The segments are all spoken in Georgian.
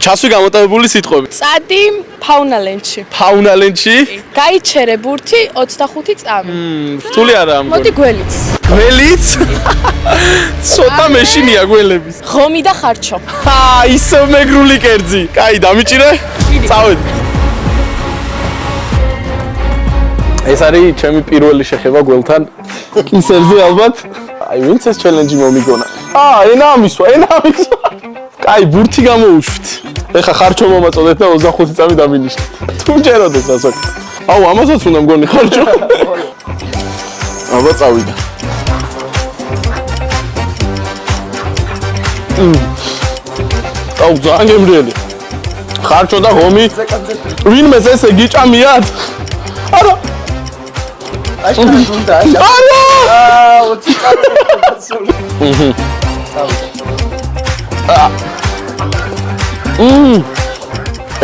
ჩასვი გამოტანებული სიტყვები. წადი ფაუნალენდში. ფაუნალენდში? გაიჩერე ბურთი 25 წამი. რთული არა ამ. მოდი გველიც. გველიც? ცოტა მეშინია გველების. ღომი და ხარჩო. ისო მეგრული კერძი. კაი, დამიჭირე? წავედი. ეს არის ჩემი პირველი შეხება გველთან. კისერზე ალბათ. აი, ვინც ეს ჩელენჯი მომიგონა. ენა ამისვა. კაი, ბურთი გამოუშვით. ეხა ხარჩო მომაწოდეთ და 25 წამი დამინიშნეთ. თუ ჯეროდეს ასე. აუ, ამასაც უნდა მგონი ხარჩო. აბა წავიდა. აუ, ძალიან გემრიელი. ხარჩო და ღომი. ვინმეს ესე გიჭამიათ? არა. აშკარად უნდა. არა! 20 წამი.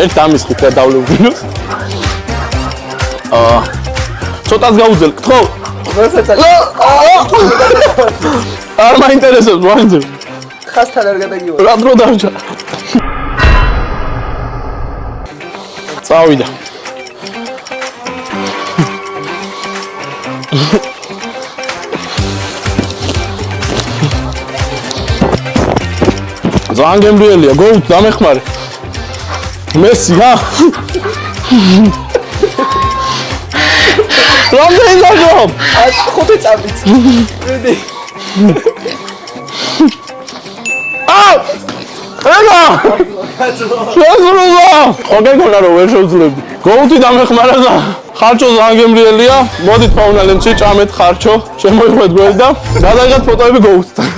ერთ დამისხით და დავლევინოს. ცოტას გაუძელ, ხო? არ მაინტერესებს, ვაინძებ. ხასთან არ გადაგივა. რა დრო დავჭა. წავიდა. ძალიან გემრიელია, გოუთ დამეხმარე. მესი, რა? რამდენი დაგო? 5 წამიც. ვიდი. ენა! შეზრულა! ხოგე გონა რომ ვერ შევძლები. გოუთი დამეხმარა და ხარჩო ძალიან გემრიელია. მოდით ფაუნალენდში ჭამეთ ხარჩო. შემოიხვეთ გვერდ და გადაიღეთ ფოტოები გოუთთან.